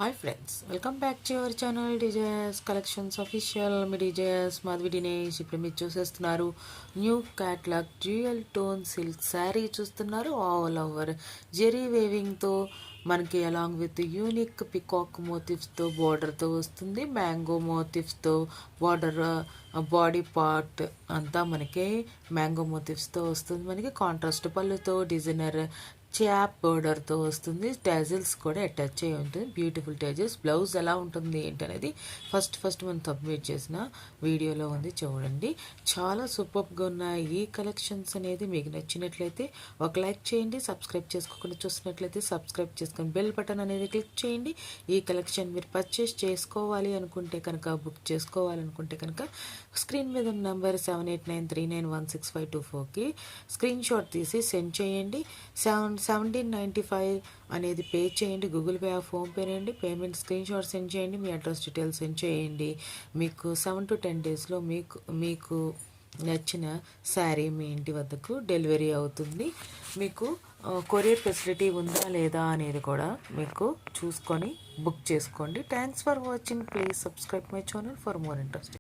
Hi friends, welcome back to your channel డిజైస్ collections official. మీ డిజైస్ మాధవి దినేష్. ఇప్పుడు మీరు చూసేస్తున్నారు new catalogue dual tone silk sari చూస్తున్నారు. ఆల్ ఓవర్ జెరీ వేవింగ్తో మనకి అలాంగ్ విత్ యూనిక్ పికాక్ మోటివ్స్తో బార్డర్తో వస్తుంది. మ్యాంగో మోటివ్స్తో బార్డర్ బాడీ పార్ట్ అంతా మనకి మ్యాంగో మోటివ్స్తో వస్తుంది. మనకి కాంట్రాస్ట్ పళ్ళుతో డిజైనర్ చాప్ బోర్డర్తో వస్తుంది. టేజిల్స్ కూడా అటాచ్ అయ్యి ఉంటుంది. బ్యూటిఫుల్ టేజిల్స్. బ్లౌజ్ ఎలా ఉంటుంది ఏంటి అనేది ఫస్ట్ మనం సబ్మిట్ చేసిన వీడియోలో ఉంది, చూడండి. చాలా సూపర్గా ఉన్న ఈ కలెక్షన్స్ అనేది మీకు నచ్చినట్లయితే ఒక లైక్ చేయండి. సబ్స్క్రైబ్ చేసుకోకుండా చూస్తున్నట్లయితే సబ్స్క్రైబ్ చేసుకొని బెల్ బటన్ అనేది క్లిక్ చేయండి. ఈ కలెక్షన్ మీరు పర్చేస్ చేసుకోవాలి అనుకుంటే కనుక, బుక్ చేసుకోవాలనుకుంటే కనుక స్క్రీన్ మీద ఉన్న నెంబర్ 7893916524కి స్క్రీన్ షాట్ తీసి సెండ్ చేయండి. 1795 అనేది పే చేయండి. గూగుల్ పే, ఫోన్పే నుండి పేమెంట్ స్క్రీన్ షాట్ సెండ్ చేయండి. మీ అడ్రస్ డీటెయిల్స్ సెండ్ చేయండి. మీకు 7 to 10 డేస్లో మీకు నచ్చిన శారీ మీ ఇంటి వద్దకు డెలివరీ అవుతుంది. మీకు కొరియర్ ఫెసిలిటీ ఉందా లేదా అనేది కూడా మీకు చూసుకొని బుక్ చేసుకోండి. Thanks for watching. Please subscribe my channel for more interest.